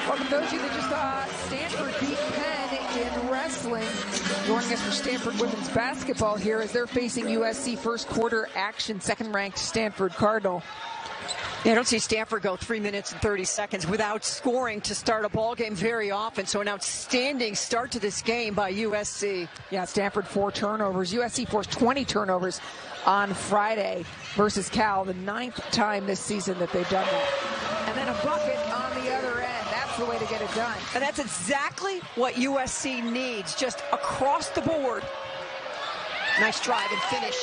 Welcome to those of you that just saw Stanford beat Penn in wrestling. Joining us for Stanford women's basketball here as they're facing USC first quarter action, second-ranked Stanford Cardinal. Yeah, I don't see Stanford go 3 minutes and 30 seconds without scoring to start a ball game very often. So an outstanding start to this game by USC. Yeah, Stanford 4 turnovers. USC forced 20 turnovers on Friday versus Cal, the 9th time this season that they've done that. And then a bucket on the other end. That's the way to get it done. And that's exactly what USC needs, just across the board. Nice drive and finish.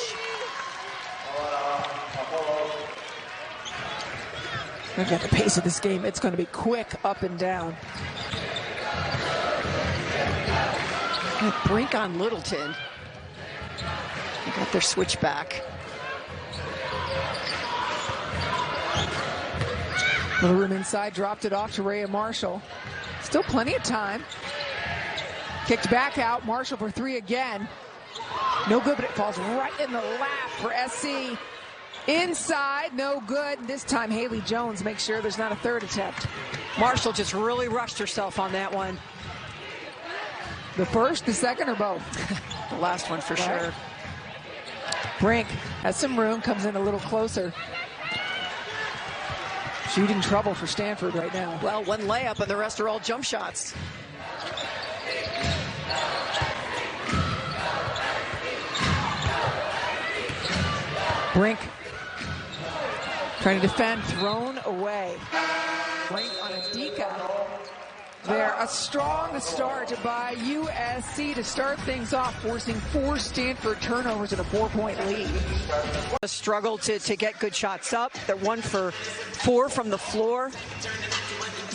Look at the pace of this game. It's going to be quick up and down. Brink on Littleton. They got their switch back. Little room inside, dropped it off to Rhea Marshall. Still plenty of time. Kicked back out, Marshall for three again. No good, but it falls right in the lap for SC. Inside, no good. This time Haley Jones makes sure there's not a third attempt. Marshall just really rushed herself on that one. The first, the second, or both? The last one for sure. Brink has some room, comes in a little closer. Shooting trouble for Stanford right now. Well, one layup and the rest are all jump shots. Brink trying to defend, thrown away. Brink on Adika. There, a strong start by USC to start things off, forcing 4 Stanford turnovers and a 4-point lead. A struggle to get good shots up. They're 1 for 4 from the floor.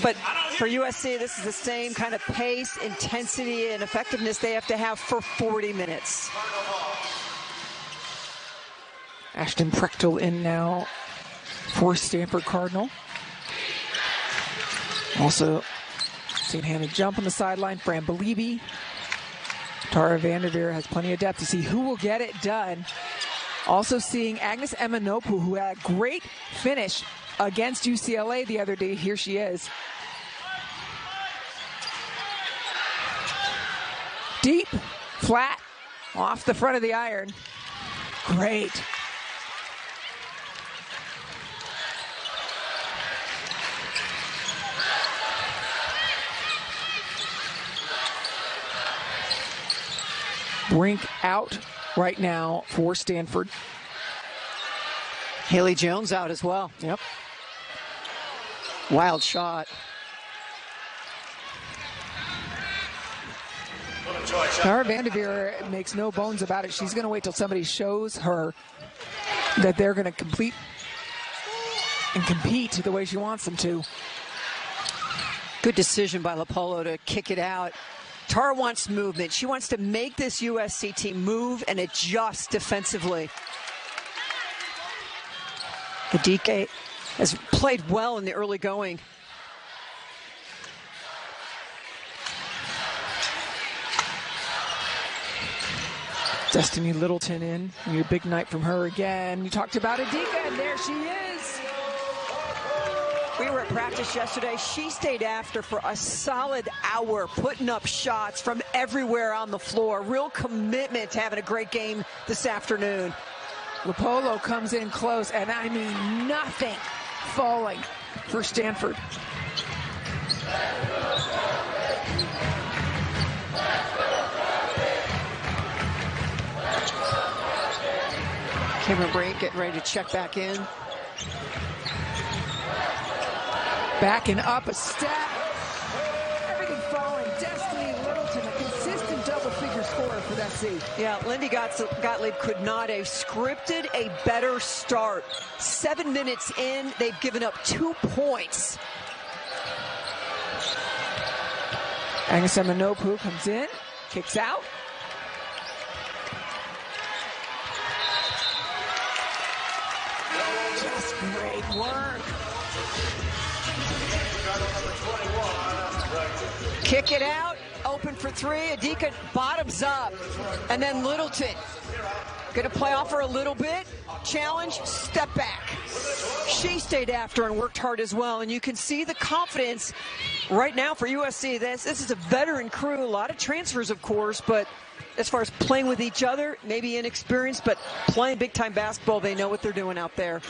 But for USC, this is the same kind of pace, intensity, and effectiveness they have to have for 40 minutes. Ashton Prechtel in now for Stanford Cardinal. Also, St. Hannah jump on the sideline. Fran Beliebe. Tara Vanderveer has plenty of depth to see who will get it done. Also seeing Agnes Emanopu, who had a great finish against UCLA the other day. Here she is. Deep, flat, off the front of the iron. Great. Brink out right now for Stanford. Haley Jones out as well. Yep. Wild shot. Tara Vanderveer makes no bones about it. She's going to wait till somebody shows her that they're going to complete and compete the way she wants them to. Good decision by Lopolo to kick it out. Tara wants movement. She wants to make this USC team move and adjust defensively. Adika has played well in the early going. Destiny Littleton in. A big night from her again. You talked about Adika, and there she is. We were at practice yesterday. She stayed after for a solid hour, putting up shots from everywhere on the floor. Real commitment to having a great game this afternoon. Lopolo comes in close, and I mean nothing falling for Stanford. Cameron Brink getting ready to check back in. Backing up a step. Everything falling. Destiny Littleton, a consistent double-figure scorer for that seed. Yeah, Lindy Gottlieb could not have scripted a better start. 7 minutes in, they've given up 2 points. Agnes Emanopu comes in, kicks out. Just great work. Kick it out, open for 3. Adika bottoms up, and then Littleton Going to play off her a little bit. Challenge, step back. She stayed after and worked hard as well. And you can see the confidence right now for USC. This is a veteran crew. A lot of transfers, of course, but as far as playing with each other, maybe inexperienced, but playing big-time basketball, they know what they're doing out there.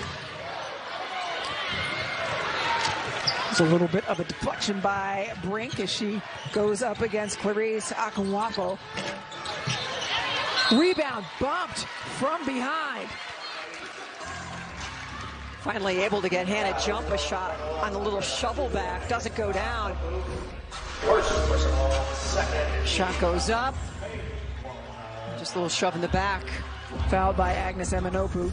There's a little bit of a deflection by Brink as she goes up against Clarice Akunwafo. Rebound bumped from behind. Finally able to get Hannah Jump a shot on the little shovel back. Doesn't go down. Shot goes up. Just a little shove in the back. Fouled by Agnes Eminopu.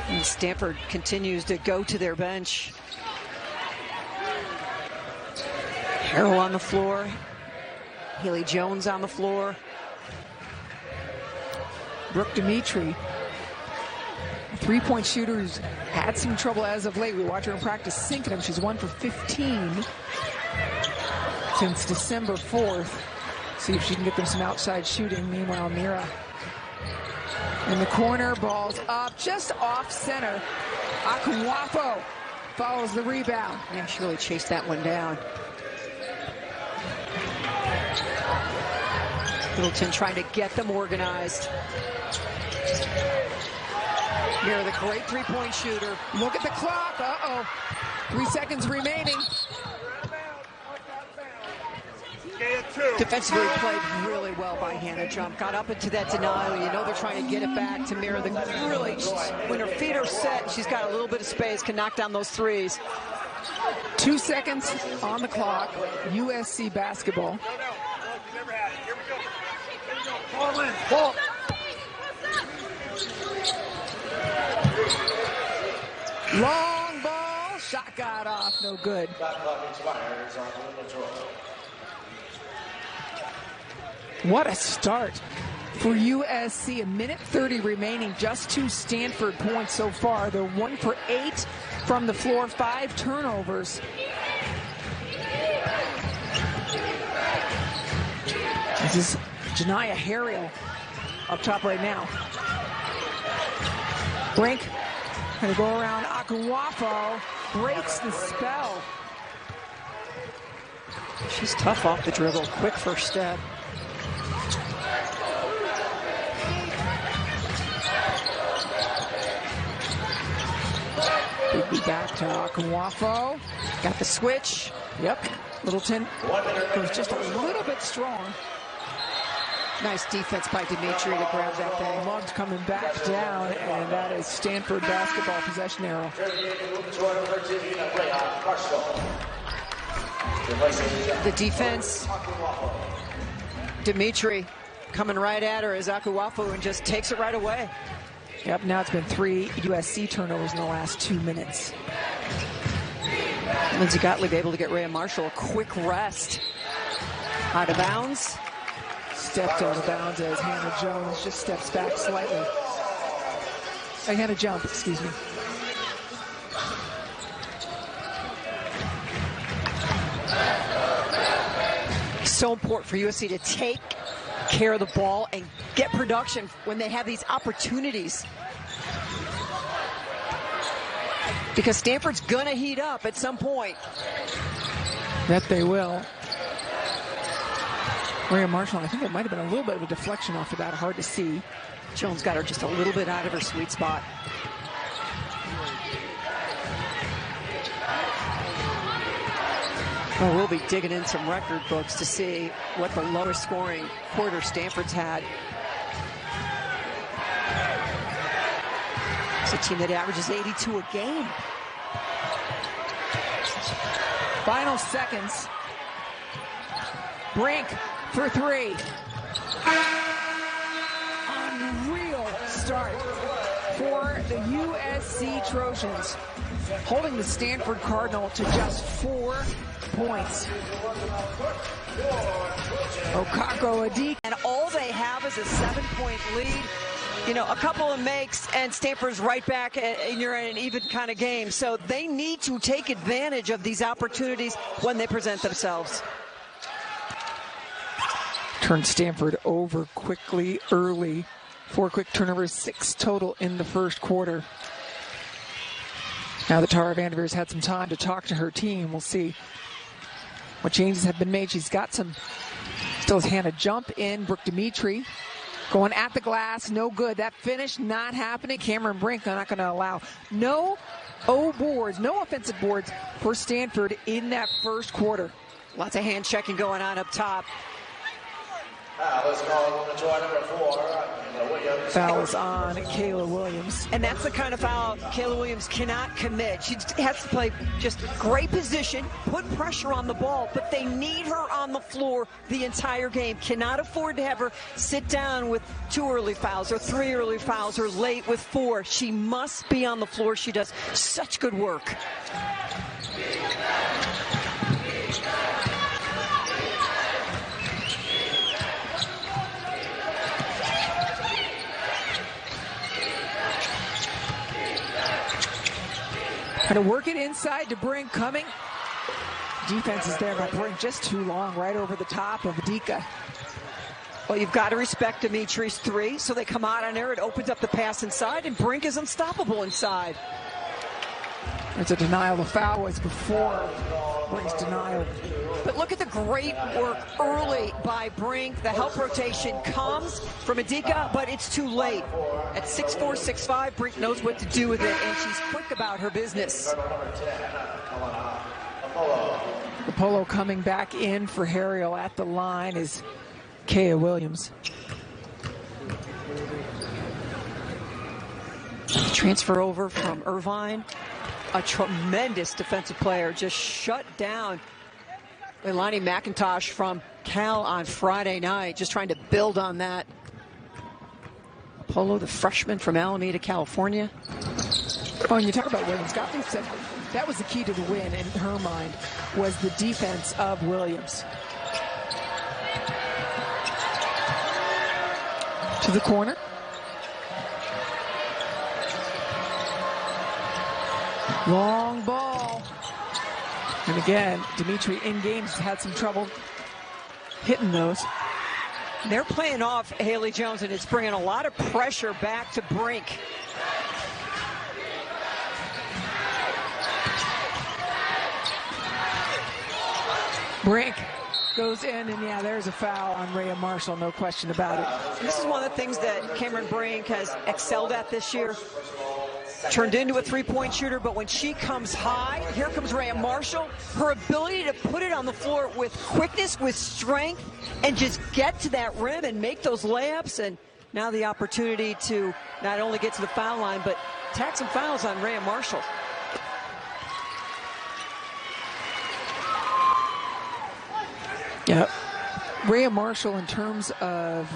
And Stanford continues to go to their bench. Harrell on the floor. Haley Jones on the floor. Brooke Dimitri, three-point shooter who's had some trouble as of late. We watch her in practice sinking them. She's 1 for 15 since December 4th. See if she can get them some outside shooting. Meanwhile, Mira in the corner, ball's up, just off center. Akunwafo follows the rebound. Yeah, she really chased that one down. Littleton trying to get them organized. Mira, the great three-point shooter. Look at the clock. Uh-oh. 3 seconds remaining. Defensively played really well by Hannah Jump. Got up into that denial. You know they're trying to get it back to Mira. Really, when her feet are set, she's got a little bit of space, can knock down those threes. 2 seconds on the clock. USC basketball. Ball. Long ball. Shot got off. No good. What a start for USC. A minute 30 remaining. Just 2 Stanford points so far. They're 1 for 8 from the floor. 5 turnovers. This is Janiyah Harrell up top right now. Brink going to go around Akunwafo. Breaks the spell. She's tough off the dribble. Quick first step. Bigby back to Akunwafo. Got the switch. Yep. Littleton goes just a little bit strong. Nice defense by Dimitri to grab that thing. Luggs coming back down, and that is Stanford basketball possession arrow. The defense. Dimitri coming right at her as Akunwafo and just takes it right away. Yep, now it's been 3 USC turnovers in the last 2 minutes. Lindsey Gottlieb able to get Rhea Marshall a quick rest. Out of bounds. Stepped out of bounds as Hannah Jones just steps back slightly. Hannah Jump, excuse me. So important for USC to take care of the ball and get production when they have these opportunities. Because Stanford's gonna heat up at some point. Bet they will. Rhea Marshall, I think it might have been a little bit of a deflection off of that. Hard to see. Jones got her just a little bit out of her sweet spot. Well, we'll be digging in some record books to see what the lowest scoring quarter Stanford's had. It's a team that averages 82 a game. Final seconds. Brink for 3. Unreal start for the USC Trojans, holding the Stanford Cardinal to just 4 points. Okako Adike. And all they have is a 7-point lead. You know, a couple of makes and Stanford's right back, and you're in an even kind of game. So they need to take advantage of these opportunities when they present themselves. Turned Stanford over quickly early. 4 quick turnovers, 6 total in the first quarter. Now that Tara Vanderveer's had some time to talk to her team, we'll see what changes have been made. She's got some, still has Hannah jump in. Brooke Dimitri going at the glass, no good. That finish not happening. Cameron Brink not going to allow no boards, no offensive boards for Stanford in that first quarter. Lots of hand checking going on up top. Foul is on Kayla Williams. And that's the kind of foul Kayla Williams cannot commit. She has to play just great position, put pressure on the ball, but they need her on the floor the entire game. Cannot afford to have her sit down with 2 early fouls or 3 early fouls or late with 4. She must be on the floor. She does such good work. Trying to work it inside to Brink coming. Defense is there, but Brink just too long, right over the top of Dika. Well, you've got to respect Dimitri's 3, so they come out on there. It opens up the pass inside, and Brink is unstoppable inside. It's a denial. The foul was before Brink's denial. But look at the great work early by Brink. The help rotation comes from Adika, but it's too late. At 6'4", 6'5", Brink knows what to do with it, and she's quick about her business. Apollo coming back in for Harriel at the line is Kaya Williams. Transfer over from Irvine. A tremendous defensive player, just shut down Leilani McIntosh from Cal on Friday night, just trying to build on that. Apollo, the freshman from Alameda, California. Oh, and you talk about Williams. Gottlieb said that was the key to the win in her mind, was the defense of Williams. To the corner. Long ball. And again, Dimitri in games had some trouble hitting those. They're playing off Haley Jones, and it's bringing a lot of pressure back to Brink. Brink goes in, and yeah, there's a foul on Rhea Marshall, no question about it. This is one of the things that Cameron Brink has excelled at this year. Turned into a three-point shooter, but when she comes high, here comes Rhea Marshall. Her ability to put it on the floor with quickness, with strength, and just get to that rim and make those layups. And now the opportunity to not only get to the foul line, but tack some fouls on Rhea Marshall. Yeah, Rhea Marshall, in terms of,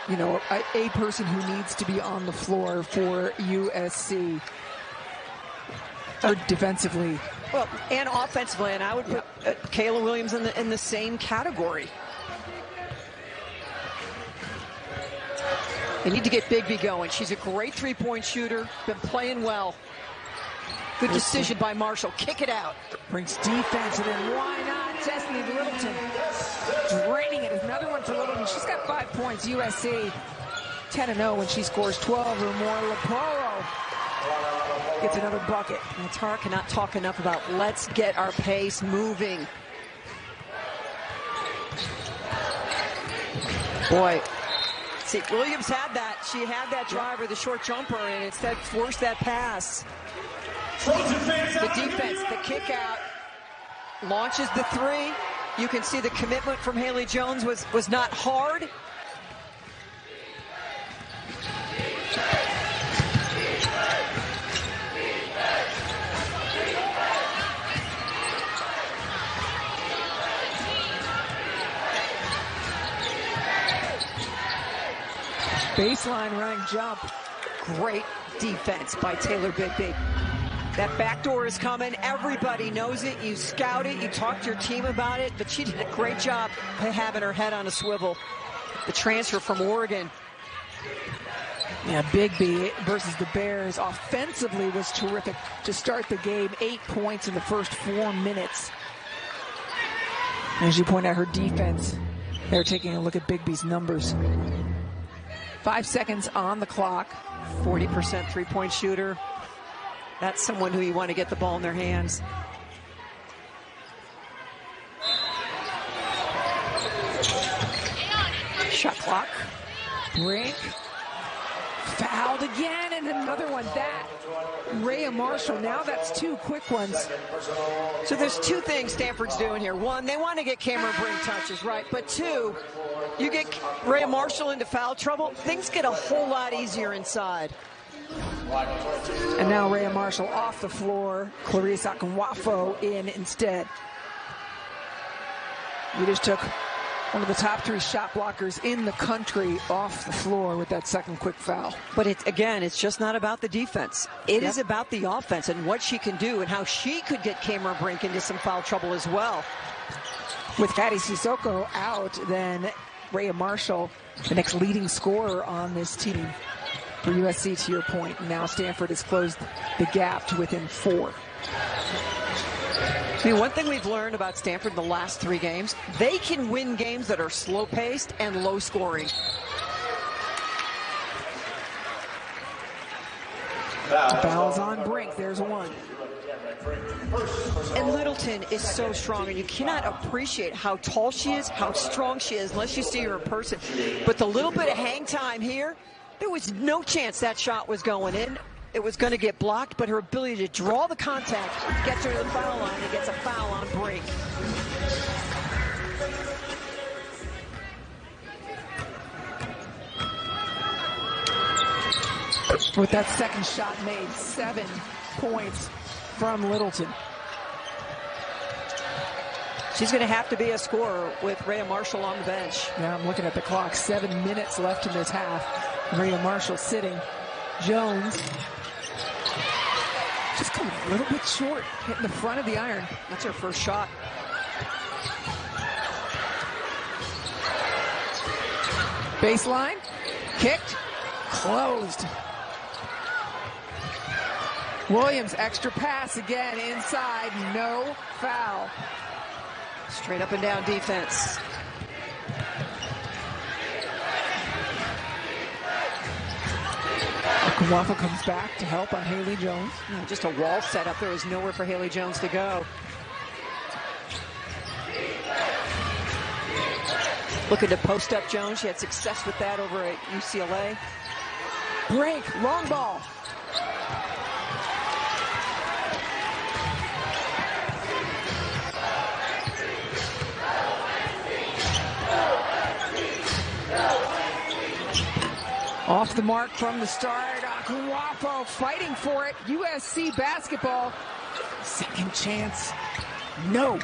you know, a person who needs to be on the floor for USC, or defensively. Well, and offensively, and I would put Kayla Williams in the same category. They need to get Bigby going. She's a great three-point shooter, been playing well. Good decision by Marshall. Kick it out. Brings defense, and then why not Destiny Littleton draining it. Another one for Littleton. She's got 5 points. USC 10-0 when she scores 12 or more. Laporo gets another bucket. And Tara cannot talk enough about let's get our pace moving. Boy. See, Williams had that. She had that driver, the short jumper, and instead forced that pass. The defense, the kick out, launches the three. You can see the commitment from Haley Jones was not hard. Baseline running jump. Great defense by Taylor Bigby. That backdoor is coming. Everybody knows it. You scout it. You talk to your team about it. But she did a great job having her head on a swivel. The transfer from Oregon. Yeah, Bigby versus the Bears offensively was terrific to start the game. 8 points in the first 4 minutes. As you point out, her defense, they're taking a look at Bigby's numbers. 5 seconds on the clock. 40% three-point shooter. That's someone who you want to get the ball in their hands. Shot clock. Brink. Fouled again, and another one. That Rhea Marshall, now that's 2 quick ones. So there's 2 things Stanford's doing here. 1, they want to get Cameron Brink touches, right? But 2, you get Rhea Marshall into foul trouble, things get a whole lot easier inside. And now Rhea Marshall off the floor. Clarice Akinwafo in instead. We just took one of the top 3 shot blockers in the country off the floor with that second quick foul. But it's just not about the defense. It is about the offense and what she can do and how she could get Cameron Brink into some foul trouble as well. With Patty Sissoko out, then Rhea Marshall, the next leading scorer on this team for USC, to your point. Now Stanford has closed the gap to within 4. I mean, one thing we've learned about Stanford in the last 3 games, they can win games that are slow-paced and low-scoring. Fouls on Brink. There's 1. And Littleton is so strong, and you cannot appreciate how tall she is, how strong she is, unless you see her in person. But the little bit of hang time here, there was no chance that shot was going in. It was going to get blocked, but her ability to draw the contact gets her to the foul line and gets a foul on Brink. With that second shot made, 7 points from Littleton. She's going to have to be a scorer with Rhea Marshall on the bench. Now I'm looking at the clock. 7 minutes left in this half. Rhea Marshall sitting. Jones just coming a little bit short, hitting the front of the iron. That's her first shot. Baseline, kicked, closed. Williams, extra pass again inside, no foul. Straight up and down defense. Akinwafo comes back to help on Haley Jones. Just a wall set up. There was nowhere for Haley Jones to go. Looking to post up Jones. She had success with that over at UCLA. Brink, long ball. Off the mark from the start. Akinwafo fighting for it. USC basketball. Second chance. No.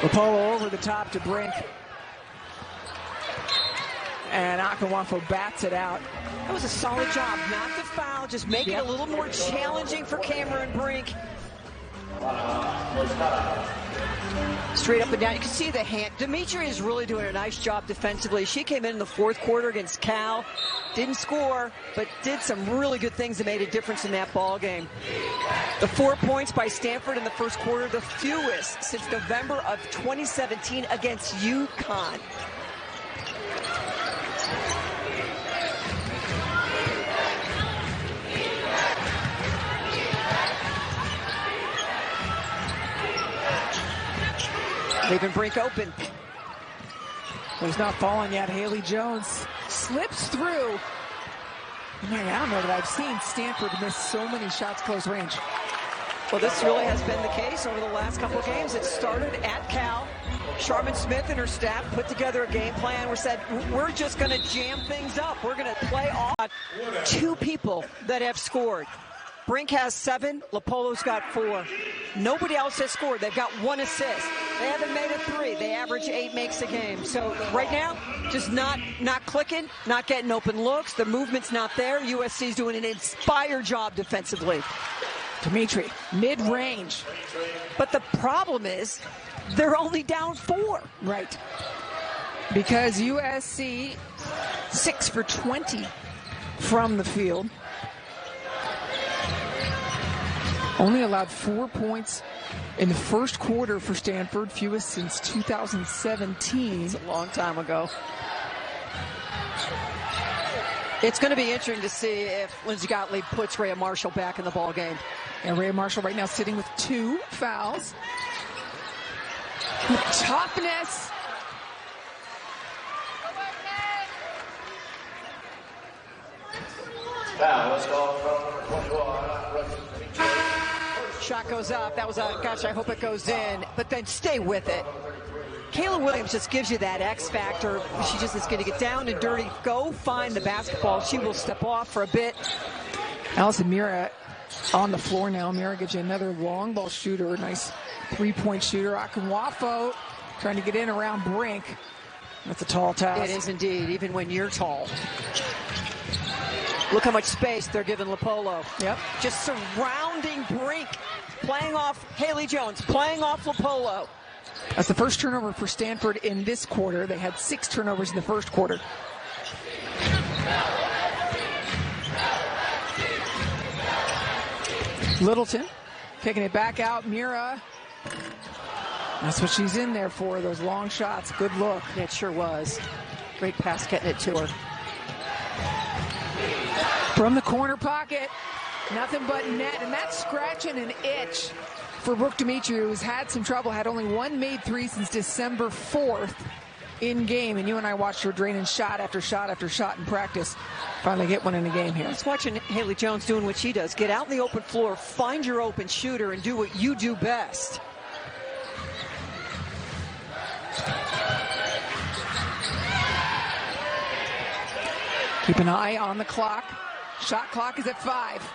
Rapolo over the top to Brink. And Akinwafo bats it out. That was a solid job. Not the foul. Just make it a little more challenging for Cameron Brink. Straight up and down. You can see the hand. Dimitri is really doing a nice job defensively. She came in the 4th quarter against Cal. Didn't score, but did some really good things that made a difference in that ball game. The 4 points by Stanford in the first quarter, the fewest since November of 2017 against UConn. Leaving Brink open. But he's not falling yet. Haley Jones slips through. Man, I don't know that I've seen Stanford miss so many shots close range. Well, this really has been the case over the last couple of games. It started at Cal. Sharman Smith and her staff put together a game plan. We said, we're just going to jam things up. We're going to play off. 2 people that have scored. Brink has 7. Lapolo's got 4. Nobody else has scored. They've got 1 assist. They haven't made a 3. They average 8 makes a game. So right now, just not clicking, not getting open looks. The movement's not there. USC's doing an inspired job defensively. Dimitri, mid-range. But the problem is, they're only down 4. Right. because USC 6 for 20 from the field. Only allowed 4 points in the first quarter for Stanford, fewest since 2017. It's a long time ago. It's going to be interesting to see if Lindsey Gottlieb puts Rhea Marshall back in the ball game. And Rhea Marshall right now sitting with 2 fouls. With toughness. Shot goes up. That was a, gosh, I hope it goes in. But then stay with it. Kayla Williams just gives you that X factor. She just is going to get down and dirty. Go find the basketball. She will step off for a bit. Allison Mira on the floor now. Mira gets you another long ball shooter. Nice 3-point shooter. Akinwafo trying to get in around Brink. That's a tall task. It is indeed, even when you're tall. Look how much space they're giving Lopolo. Yep. Just surrounding Brink. Playing off Haley Jones. Playing off Lopolo. That's the first turnover for Stanford in this quarter. They had 6 turnovers in the first quarter. Littleton kicking it back out. Mira. That's what she's in there for, those long shots. Good look. Yeah, it sure was. Great pass getting it to her. From the corner pocket, nothing but net, and that's scratching an itch for Brooke Dimitri, who's had some trouble, had only 1 made 3 since December 4th in game, and you and I watched her draining shot after shot after shot in practice. Finally get one in the game here. Just watching Haley Jones doing what she does. Get out in the open floor, find your open shooter, and do what you do best. Keep an eye on the clock. Shot clock is at 5.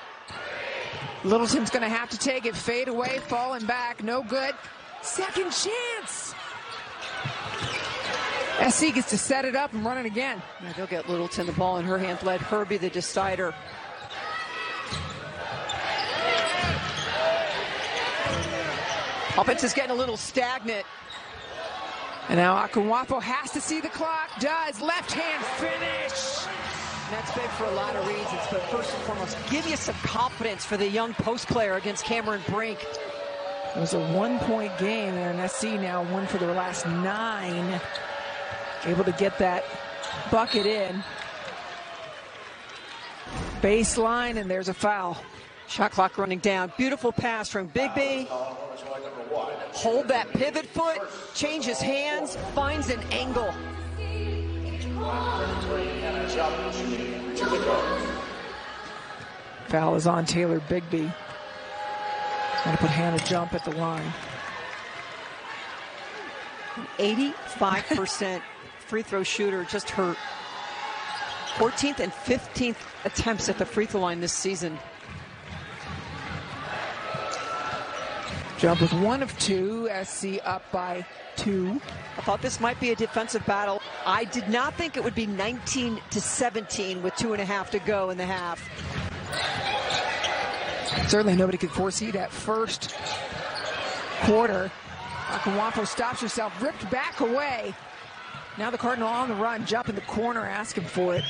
Littleton's going to have to take it. Fade away, falling back. No good. Second chance. SC gets to set it up and run it again. Yeah, they'll get Littleton the ball in her hands. Let her be the decider. Offense is getting a little stagnant. And now Akinwafo has to see the clock. Does. Left hand finish. That's big for a lot of reasons, but first and foremost, give you some confidence for the young post player against Cameron Brink. It was a 1-point game, and SC now 1 for their last 9. Able to get that bucket in. Baseline, and there's a foul. Shot clock running down. Beautiful pass from Bigby. Hold that pivot foot, changes hands, finds an angle. Foul is on Taylor Bigby. Going to put Hannah Jump at the line. 85% free throw shooter, just her 14th and 15th attempts at the free throw line this season. Jump with 1 of 2. SC up by 2. I thought this might be a defensive battle. I did not think it would be 19-17 with 2.5 to go in the half. Certainly nobody could foresee that first quarter. Akinwafo stops herself, ripped back away. Now the Cardinal on the run, jump in the corner, asking for it.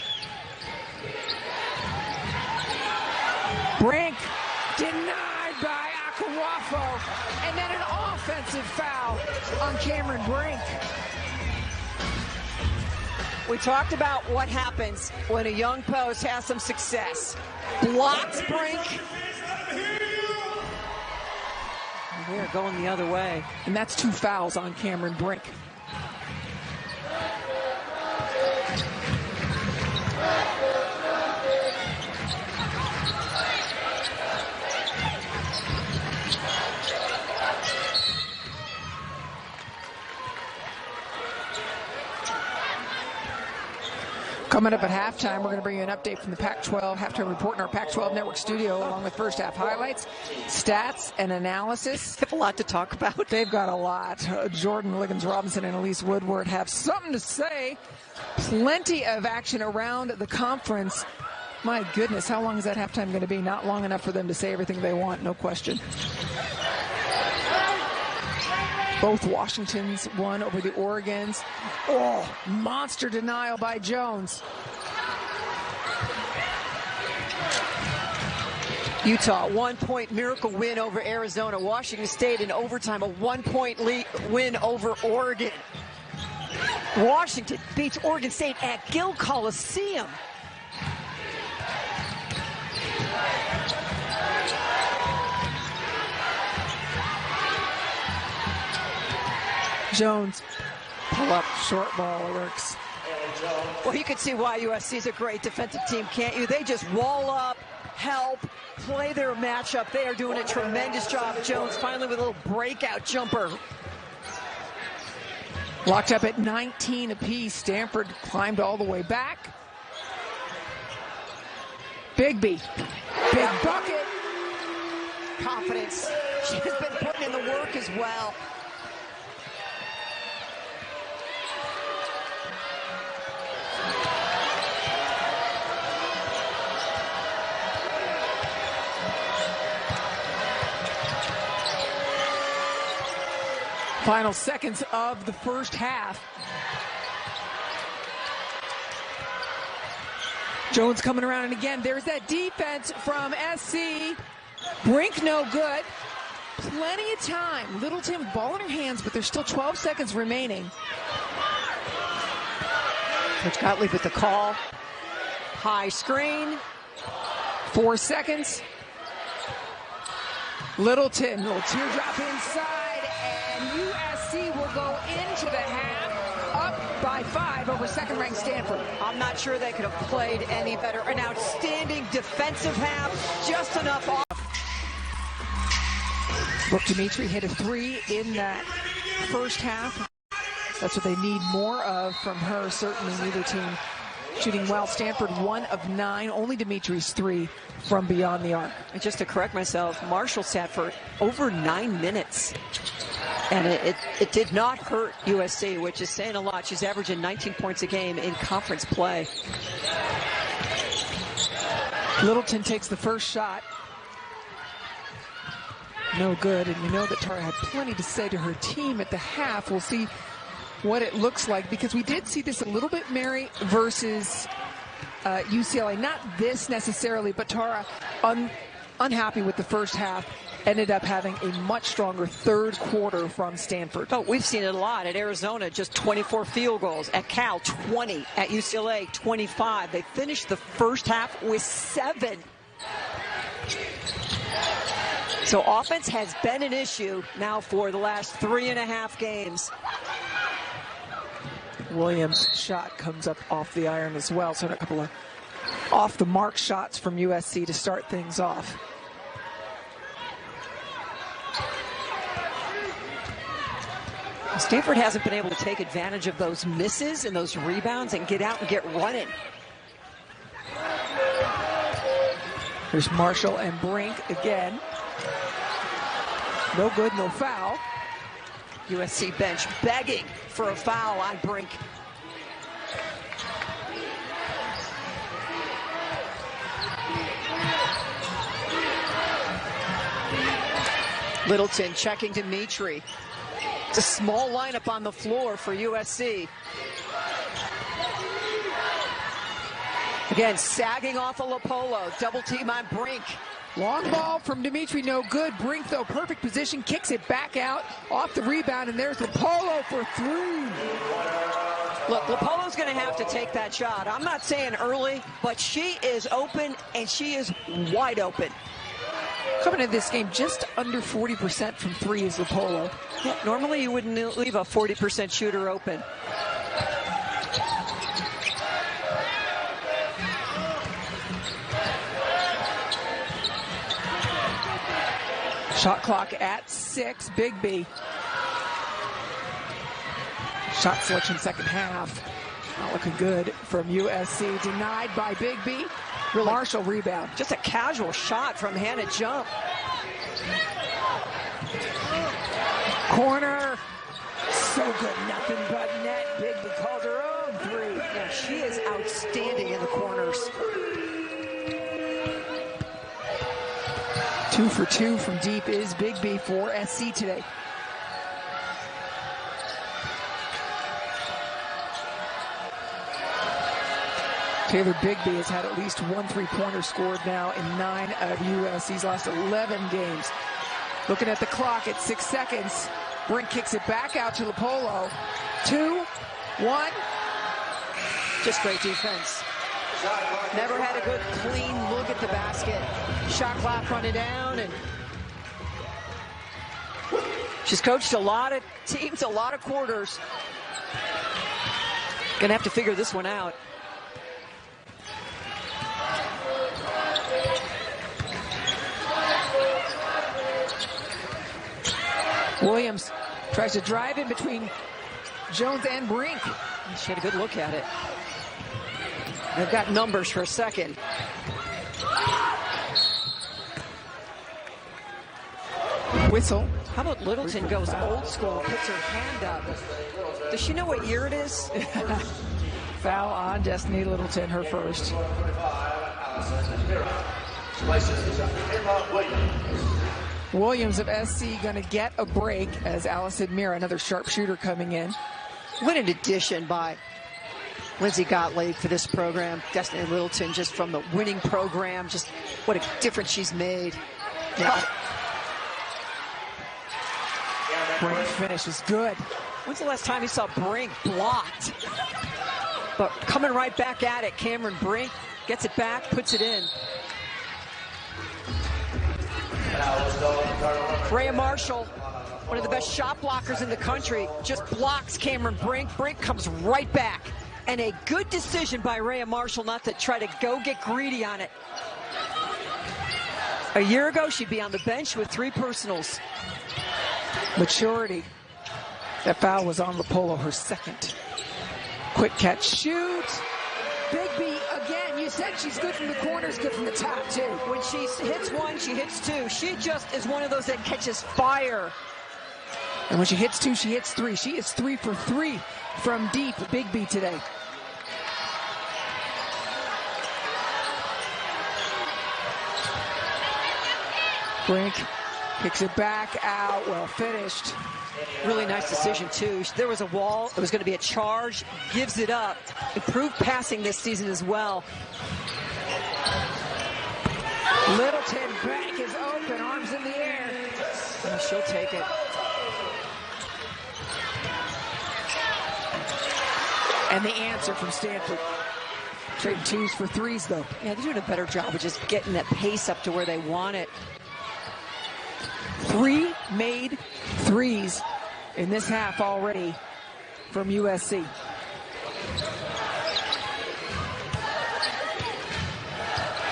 Brink denied by Akinwafo, and then an offensive foul on Cameron Brink. We talked about what happens when a young post has some success. Blocks Brink. We're going the other way. And that's 2 fouls on Cameron Brink. Coming up at halftime, we're going to bring you an update from the Pac-12 halftime report in our Pac-12 Network studio, along with first half highlights, stats, and analysis. They have a lot to talk about. They've got a lot. Jordan Liggins-Robinson and Elise Woodward have something to say. Plenty of action around the conference. My goodness, how long is that halftime going to be? Not long enough for them to say everything they want, no question. Both Washingtons won over the Oregons. Oh, monster denial by Jones. Utah, 1-point miracle win over Arizona. Washington State in overtime, a 1-point win over Oregon. Washington beats Oregon State at Gill Coliseum. Jones, pull up, short ball works. Well, you can see why USC is a great defensive team, can't you? They just wall up, help, play their matchup. They are doing a tremendous job. Jones finally with a little breakout jumper. Locked up at 19 apiece. Stanford climbed all the way back. Bigby, big bucket. Confidence. She has been putting in the work as well. Final seconds of the first half. Jones coming around, and again, there's that defense from SC. Brink no good. Plenty of time. Littleton ball in her hands, but there's still 12 seconds remaining. Coach Gottlieb with the call. High screen. 4 seconds. Littleton, little teardrop inside. USC will go into the half up by 5 over second-ranked Stanford. I'm not sure they could have played any better. An outstanding defensive half, just enough off. Brooke Dimitri hit a 3 in that first half. That's what they need more of from her. Certainly neither team shooting well. Stanford 1 of 9, only Dimitri's 3 from beyond the arc. And just to correct myself, Marshall sat for over 9 minutes. And it did not hurt USC, which is saying a lot. She's averaging 19 points a game in conference play. Littleton takes the first shot. No good, and you know that Tara had plenty to say to her team at the half. We'll see what it looks like, because we did see this a little bit, Mary, versus UCLA. Not this necessarily, but Tara unhappy with the first half. Ended up having a much stronger third quarter from Stanford. Oh, we've seen it a lot. At Arizona, just 24 field goals. At Cal, 20. At UCLA, 25. They finished the first half with 7. So offense has been an issue now for the last 3.5 games. Williams' shot comes up off the iron as well. So a couple of off-the-mark shots from USC to start things off. Stanford hasn't been able to take advantage of those misses and those rebounds and get out and get running. There's Marshall and Brink again. No good, no foul. USC bench begging for a foul on Brink. Littleton checking Dimitri. It's a small lineup on the floor for USC. Again, sagging off of Lopolo. Double team on Brink. Long ball from Dimitri, no good. Brink, though, perfect position, kicks it back out off the rebound, and there's Lopolo for 3. Look, Lopolo's going to have to take that shot. I'm not saying early, but she is open, and she is wide open. Coming into this game, just under 40% from 3 is Lopolo. Yeah, normally you wouldn't leave a 40% shooter open. Shot clock at 6. Bigby. Shot selection second half. Not looking good from USC. Denied by Bigby. Really, Marshall rebound. Just a casual shot from Hannah Jump. Corner. So good. Nothing but net. Bigby calls her own 3. Yeah, she is outstanding in the corners. 2 for 2 from deep is Bigby for SC today. Taylor Bigby has had at least one three-pointer scored now in 9 of USC's last 11 games. Looking at the clock at 6 seconds. Brink kicks it back out to Lopolo. 2, 1. Just great defense. Never had a good clean look at the basket. Shot clock running down, and she's coached a lot of teams, a lot of quarters. Gonna have to figure this one out. Williams tries to drive in between Jones and Brink. She had a good look at it. They've got numbers for a second. Whistle. How about Littleton goes old school, puts her hand up. Does she know what year it is? Foul on Destiny Littleton, her first. Williams of SC going to get a break as Allison Mira, another sharpshooter, coming in. What an addition by Lindsay Gottlieb for this program. Destiny Littleton, just from the winning program, just what a difference she's made. Yeah. Brink finish is good. When's the last time you saw Brink blocked? But coming right back at it, Cameron Brink gets it back, puts it in. Rhea Marshall, one of the best shot blockers in the country, just blocks Cameron Brink. Brink comes right back. And a good decision by Rhea Marshall not to try to go get greedy on it. A year ago, she'd be on the bench with 3 personals. Maturity. That foul was on Lopolo, her second. Quick catch, shoot. Bigby again. You said she's good from the corners, good from the top too. When she hits one, she hits 2. She just is one of those that catches fire. And when she hits 2, she hits 3. She is 3 for 3 from deep. Bigby today. Brink kicks it back out. Well finished. Really nice decision, too. There was a wall. It was going to be a charge. Gives it up. Improved passing this season as well. Littleton back is open. Arms in the air. And she'll take it. And the answer from Stanford. Trading 2s for 3s, though. Yeah, they're doing a better job of just getting that pace up to where they want it. 3 made 3s in this half already from USC.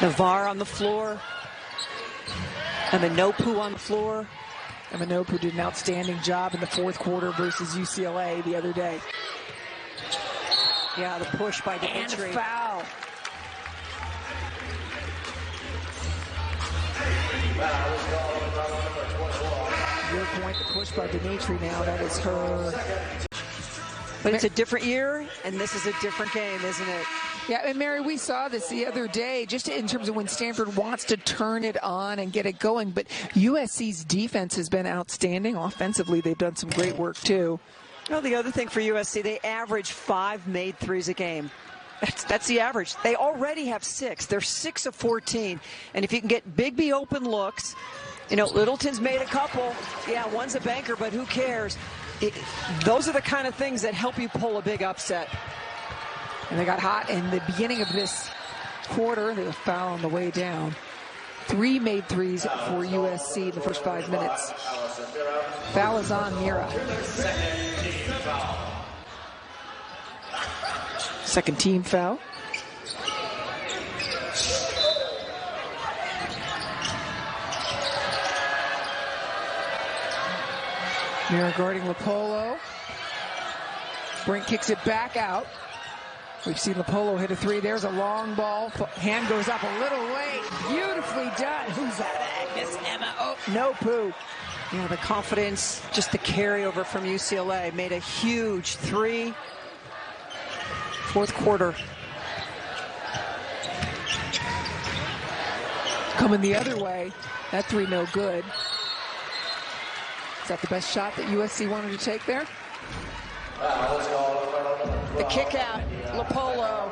Navarre on the floor. Amanopu on the floor. Amanopu did an outstanding job in the 4th quarter versus UCLA the other day. Yeah, the push by Dimitri. And a foul. Your point, the push by Dimitri now, that is her. But it's a different year, and this is a different game, isn't it? Yeah, and Mary, we saw this the other day, just in terms of when Stanford wants to turn it on and get it going. But USC's defense has been outstanding. Offensively, they've done some great work, too. Well, the other thing for USC, they average 5 made 3s a game. That's the average. They already have 6. They're 6 of 14. And if you can get Bigby open looks, you know, Littleton's made a couple. Yeah, one's a banker, but who cares? Those are the kind of things that help you pull a big upset. And they got hot in the beginning of this quarter. They were foul on the way down. 3 made 3s for USC in the first 5 minutes. Foul is on Mira. Second team foul. Mira guarding Lopolo. Brink kicks it back out. We've seen Lopolo hit a 3. There's a long ball. Hand goes up a little late. Beautifully done. Who's that? Agnes Emma. Oh, no poo. Yeah, the confidence, just the carryover from UCLA. Made a huge 3. 4th quarter. Coming the other way. That 3 no good. Is that the best shot that USC wanted to take there? The kick out, Lopolo.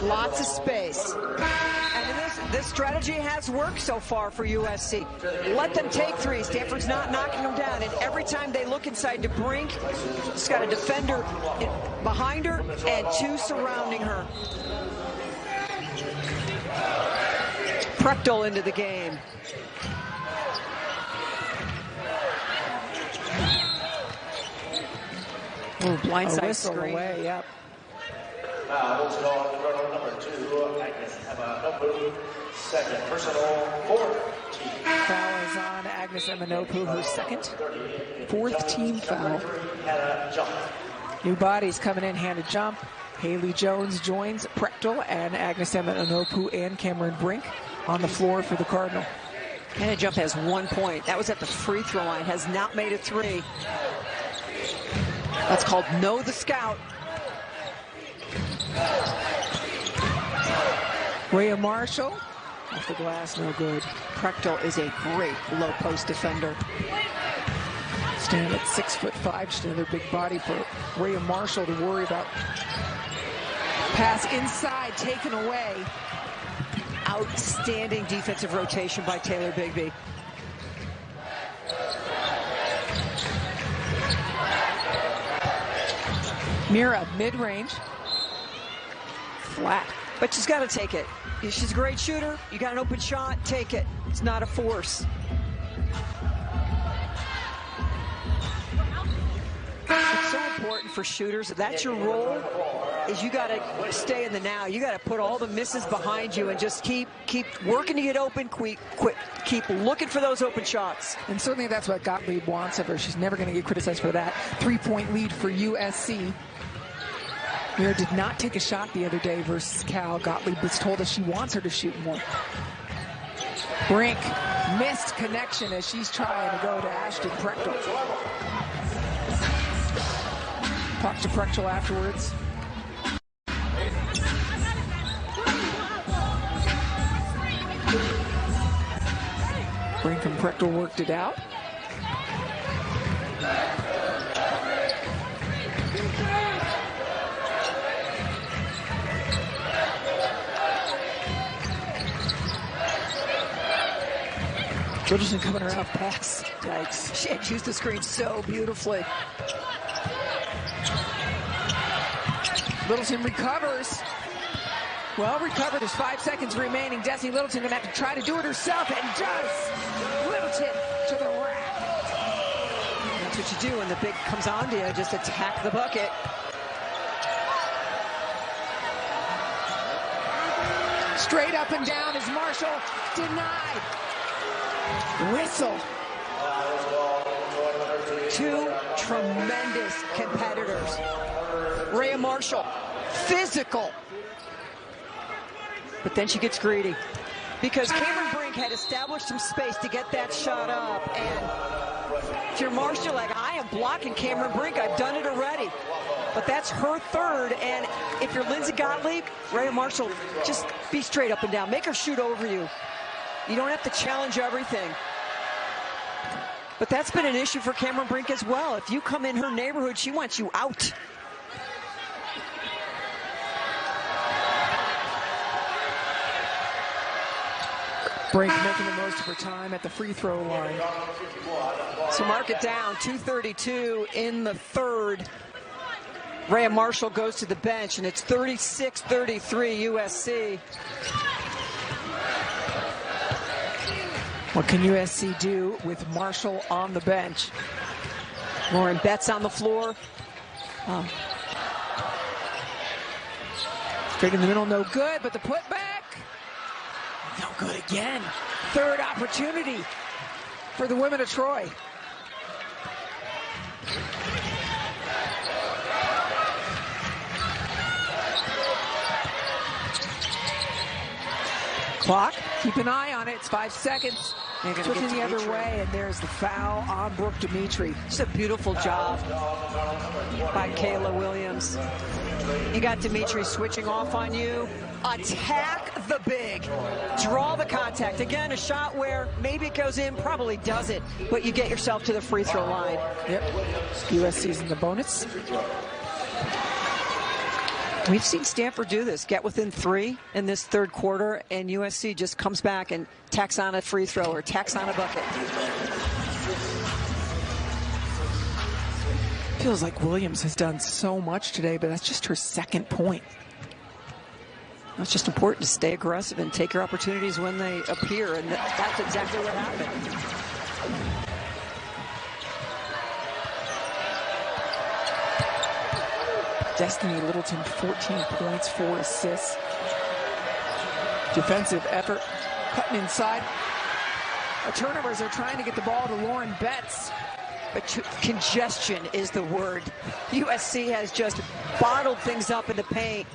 Lots of space. And this strategy has worked so far for USC. Let them take three. Stanford's not knocking them down. And every time they look inside to Brink, she's got a defender behind her and two surrounding her. Prechtel into the game. Oh, blindside screen. Away, yep. Number 2, Agnes Emma second personal, fourth team. Foul is on Agnes Emanopu, who's second. Fourth team foul. New bodies coming in, Hannah Jump. Haley Jones joins Prechtel and Agnes Emanopu and Cameron Brink on the floor for the Cardinal. Hannah Jump has 1 point. That was at the free throw line, has not made a three. That's called Know the Scout. Rhea Marshall off the glass, no good. Prechtel is a great low post defender. Standing at 6'5", just another big body for Rhea Marshall to worry about. Pass inside, taken away. Outstanding defensive rotation by Taylor Bigby. Mira, mid-range. Flat. But she's got to take it. She's a great shooter. You got an open shot, take it. It's not a force. It's so important for shooters. If that's your role, is you got to stay in the now. You got to put all the misses behind you and just keep working to get open, keep looking for those open shots. And certainly that's what Gottlieb wants of her. She's never going to get criticized for that. 3-point lead for USC. Mira did not take a shot the other day versus Cal. Gottlieb has told us she wants her to shoot more. Brink, missed connection as she's trying to go to Ashton Prechtel. Talk to Prechtel afterwards. Brink and Prechtel worked it out. Littleton coming around pass. Yikes. She had used the screen so beautifully. Littleton recovers. Well recovered. There's 5 seconds remaining. Desi Littleton going to have to try to do it herself, and does. Littleton to the rack. That's what you do when the big comes on to you. Just attack the bucket. Straight up and down is Marshall. Denied. Whistle. Two tremendous competitors. Rhea Marshall, physical. But then she gets greedy. Because Cameron Brink had established some space to get that shot up. And if you're Marshall, like, I am blocking Cameron Brink. I've done it already. But that's her third. And if you're Lindsay Gottlieb, Rhea Marshall, just be straight up and down. Make her shoot over you. You don't have to challenge everything. But that's been an issue for Cameron Brink as well. If you come in her neighborhood, she wants you out. Brink making the most of her time at the free throw line. So mark it down, 2:32 in the third. Rhea Marshall goes to the bench, and it's 36-33 USC. What can USC do with Marshall on the bench? Lauren Betts on the floor. Oh. Straight in the middle, no good, but the putback, no good again. Third opportunity for the women of Troy. Clock, keep an eye on it. It's 5 seconds. Switching the other way, and there's the foul on Brooke Dimitri. It's a beautiful job by Kayla Williams. You got Dimitri switching off on you. Attack the big. Draw the contact. Again, a shot where maybe it goes in, probably doesn't, but you get yourself to the free throw line. Yep. USC's in the bonus. We've seen Stanford do this, get within 3 in this third quarter, and USC just comes back and tacks on a free throw or tacks on a bucket. Feels like Williams has done so much today, but that's just her second point. It's just important to stay aggressive and take your opportunities when they appear, and that's exactly what happened. Destiny Littleton, 14 points, 4 assists. Defensive effort, cutting inside. Turnovers are trying to get the ball to Lauren Betts. But congestion is the word. USC has just bottled things up in the paint.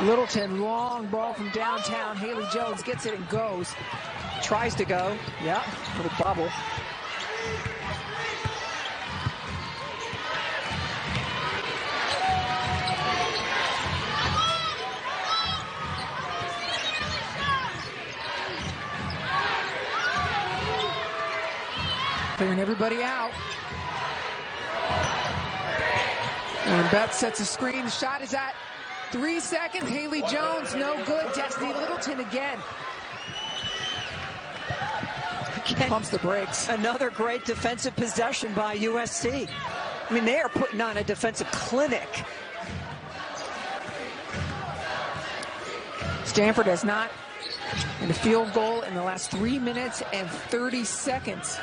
Littleton, long ball from downtown. Haley Jones gets it and goes. Tries to go. Yeah, little bubble. Clearing everybody out. And Beth sets a screen. The shot is at 3 seconds. Haley Jones, no good. Destiny Littleton again. Pumps the brakes. Another great defensive possession by USC. I mean, they are putting on a defensive clinic. Stanford has not in a field goal in the last 3 minutes and 30 seconds.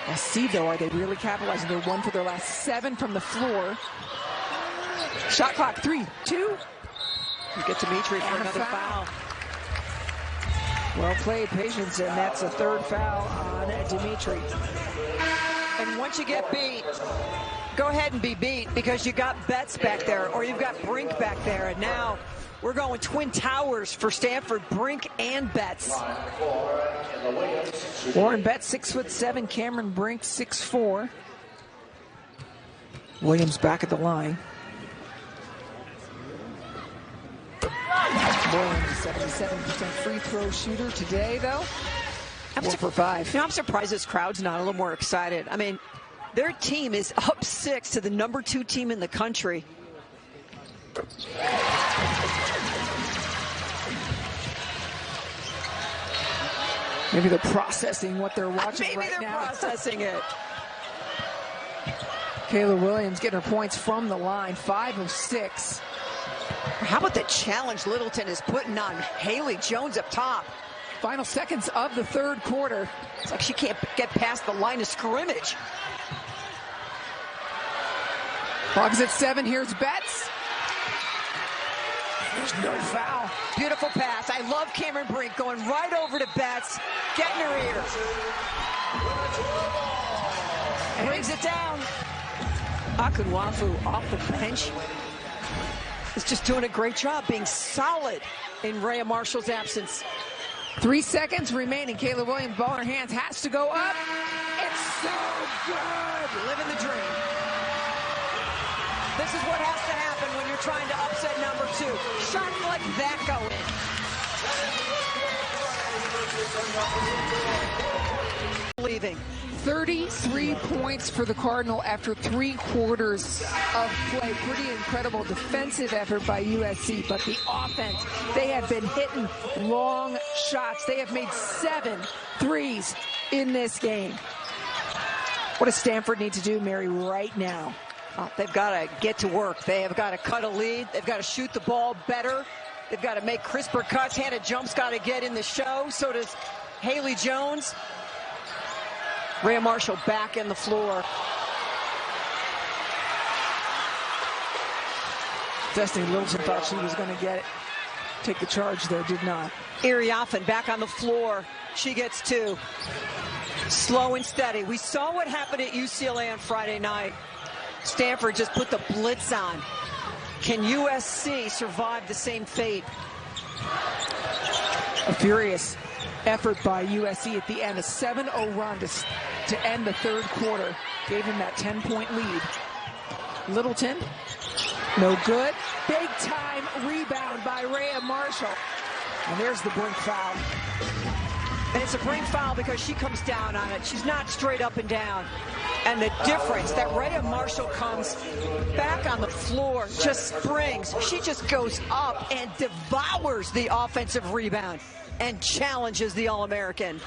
Let's see, though, are they really capitalizing? They're 1 for their last 7 from the floor. Shot clock, 3, 2. You get Dimitri for another foul. Well played, patience, and that's a third foul on Dimitri. And once you get beat, go ahead and be beat, because you got Betts back there, or you've got Brink back there, and now we're going Twin Towers for Stanford, Brink and Betts. Lauren Betts, 6'7", Cameron Brink, 6'4". Williams back at the line. Williams, 77% free throw shooter today, though. 4 for 5. You know, I'm surprised this crowd's not a little more excited. I mean, their team is up 6 to the number 2 team in the country. Maybe they're processing what they're watching Maybe right now. Maybe they're processing it. Kayla Williams getting her points from the line, 5 of 6. How about the challenge Littleton is putting on Haley Jones up top? Final seconds of the third quarter. It's like she can't get past the line of scrimmage. Hogs at 7. Here's Betts. There's no foul. Beautiful pass. I love Cameron Brink going right over to Betts, getting her ear. And brings it down. Akunwafu off the bench. Is just doing a great job being solid in Rhea Marshall's absence. 3 seconds remaining. Kayla Williams, ball in her hands, has to go up. It's so good. Living the dream. This is what has to happen when you're trying to upset number 2. Shots like that go in. Leaving. 33 points for the Cardinal after 3 quarters of play. Pretty incredible defensive effort by USC, but the offense, they have been hitting long shots. They have made 7 threes in this game. What does Stanford need to do, Mary, right now? Oh, they've got to get to work. They have got to cut a lead. They've got to shoot the ball better. They've got to make crisper cuts. Hannah Jump's got to get in the show. So does Haley Jones. Rhea Marshall back in the floor. Destiny Littleton thought she was going to get it. Take the charge there, did not. Iriafen back on the floor. She gets 2. Slow and steady. We saw what happened at UCLA on Friday night. Stanford just put the blitz on. Can USC survive the same fate? A furious effort by USC at the end. A 7-0 run to end the third quarter. Gave him that 10-point lead. Littleton, no good. Big time rebound by Rhea Marshall. And there's the Brink foul. And it's a bring foul because she comes down on it. She's not straight up and down. And the difference that Rhea Marshall comes back on the floor, just springs. She just goes up and devours the offensive rebound and challenges the All-American.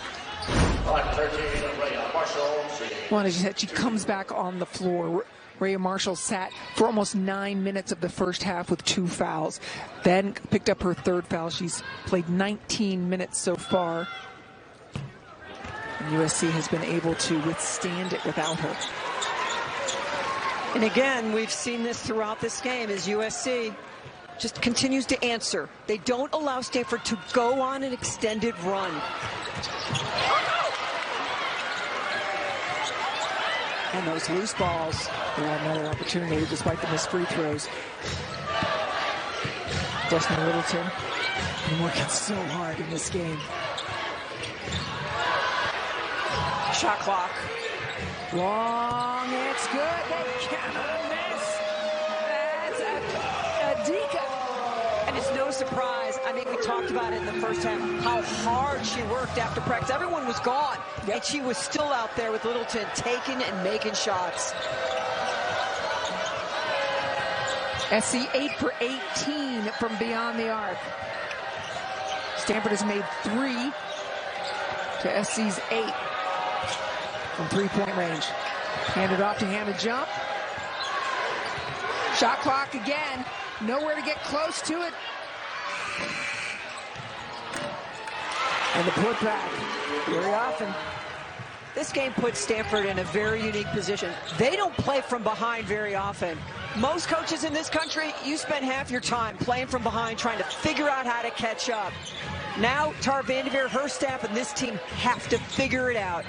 Well, as you said, she comes back on the floor. Rhea Marshall sat for almost 9 minutes of the first half with 2 fouls. Then picked up her 3rd foul. She's played 19 minutes so far. And USC has been able to withstand it without her. And again, we've seen this throughout this game as USC just continues to answer. They don't allow Stanford to go on an extended run. And those loose balls, another opportunity despite the missed free throws. Destiny Littleton been working so hard in this game. Shot clock. Long, it's good. They cannot miss. That's a Adika. And it's no surprise. I mean, we talked about it in the first half, how hard she worked after practice. Everyone was gone, and she was still out there with Littleton taking and making shots. SC 8 for 18 from beyond the arc. Stanford has made 3 to SC's 8 from 3-point range. Handed off to Hannah Jump. Shot clock again. Nowhere to get close to it. And the putback. Very often. This game puts Stanford in a very unique position. They don't play from behind very often. Most coaches in this country, you spend half your time playing from behind, trying to figure out how to catch up. Now, Tar Vanderveer, her staff, and this team have to figure it out.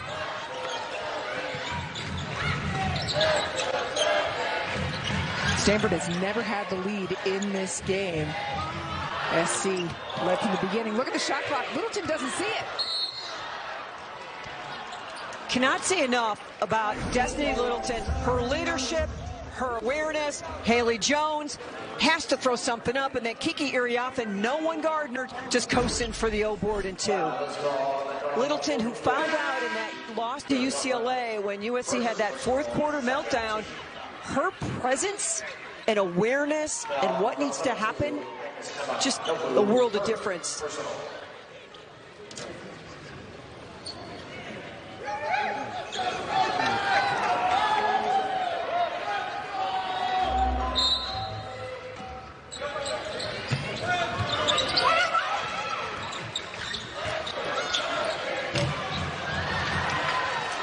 Stanford has never had the lead in this game. SC led from the beginning. Look at the shot clock. Littleton doesn't see it. Cannot say enough about Destiny Littleton. Her leadership, her awareness. Haley Jones has to throw something up, and then Kiki Iriafen, no one guarding her, just coasting for the O-board in 2. Littleton, who found out in that loss to UCLA when USC had that 4th quarter meltdown, her presence and awareness and what needs to happen, just a world of difference.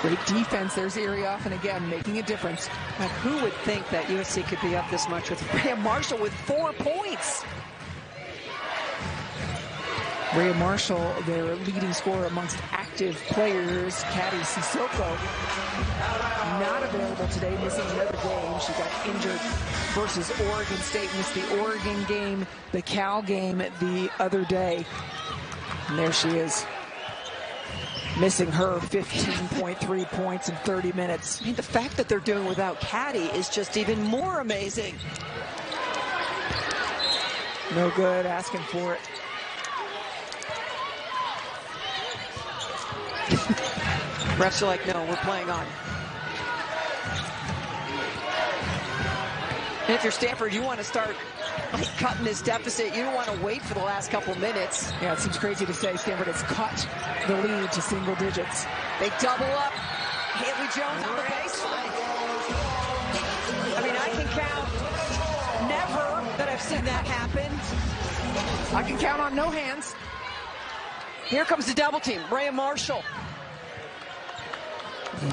Great defense. There's Iriafen again, making a difference. But who would think that USC could be up this much with Rhea Marshall with 4 points? Rhea Marshall, their leading scorer amongst active players. Caddy Sissoko, not available today, missing another game. She got injured versus Oregon State. Missed the Oregon game, the Cal game the other day. And there she is, missing her 15.3 points in 30 minutes. I mean, the fact that they're doing without Caddy is just even more amazing. No good, asking for it. Refs are like, no, we're playing on. And if you're Stanford, you want to start cutting this deficit. You don't want to wait for the last couple minutes. Yeah, it seems crazy to say Stanford has cut the lead to single digits. They double up. Haley Jones on the baseline. I mean, I can count never that I've seen that happen. I can count on no hands. Here comes the double team. Rhea Marshall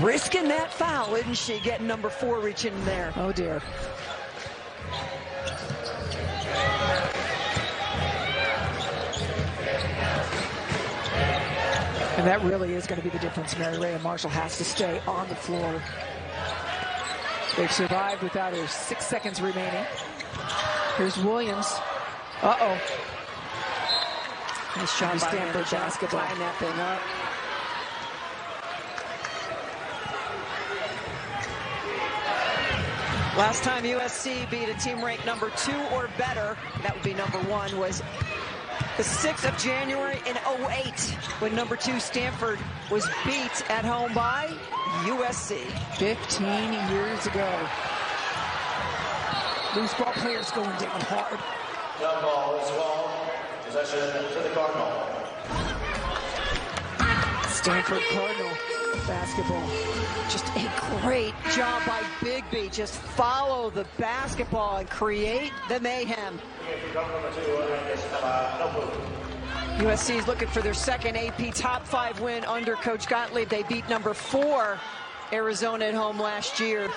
risking that foul, isn't she? Getting number 4 reaching in there. Oh, dear. And that really is going to be the difference. Mary Rhea Marshall has to stay on the floor. They've survived without her. 6 seconds remaining. Here's Williams. Uh-oh. Nice shot by Stanford basketball. Tying that thing up. Last time USC beat a team ranked number 2 or better, that would be number 1, was The 6th of January in 08, when number 2 Stanford was beat at home by USC. 15 years ago. Loose ball players going down hard. Down ball is called. Possession to the Cardinal. Stanford Cardinal basketball. Just a great job by Bigby. Just follow the basketball and create the mayhem. USC is looking for their second AP top 5 win under Coach Gottlieb. They beat number 4 Arizona at home last year.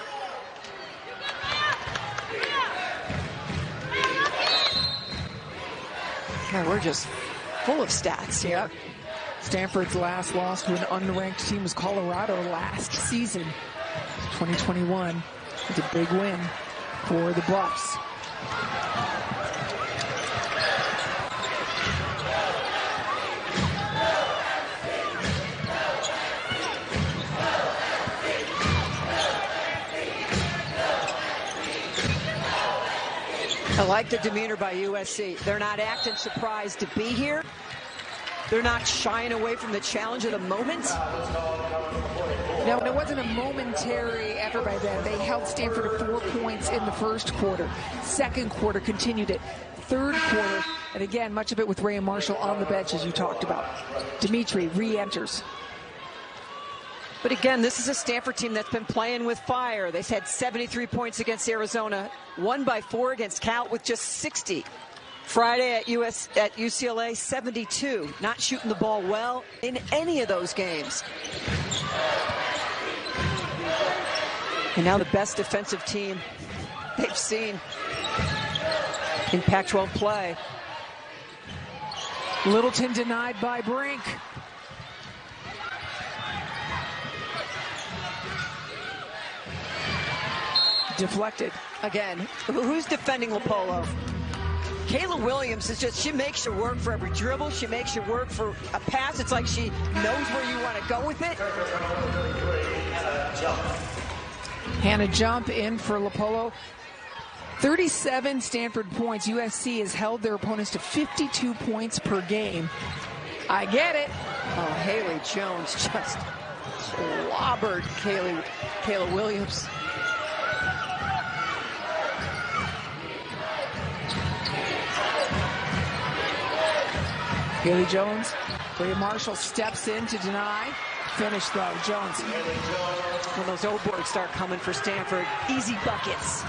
God, we're just full of stats here. Yep. Stanford's last loss to an unranked team was Colorado last season. 2021 was a big win for the Buffs. I like the demeanor by USC. They're not acting surprised to be here. They're not shying away from the challenge of the moment. No, it wasn't a momentary effort by them. They held Stanford to 4 points in the first quarter. Second quarter continued it. Third quarter, and again, much of it with Ray and Marshall on the bench, as you talked about. Dimitri re-enters. But again, this is a Stanford team that's been playing with fire. They've had 73 points against Arizona, won by 4 against Cal with just 60. Friday at UCLA, 72. Not shooting the ball well in any of those games. And now the best defensive team they've seen in Pac-12 play. Littleton denied by Brink. Deflected. Again, who's defending Lopolo? Kayla Williams is just, she makes you work for every dribble. She makes you work for a pass. It's like she knows where you want to go with it. Hannah Jump in for Lopolo. 37 Stanford points. USC has held their opponents to 52 points per game. I get it. Oh, Haley Jones just clobbered Kayla Williams. Haley Jones, Ray Marshall steps in to deny. Finish though, Jones. When those O boards start coming for Stanford, easy buckets.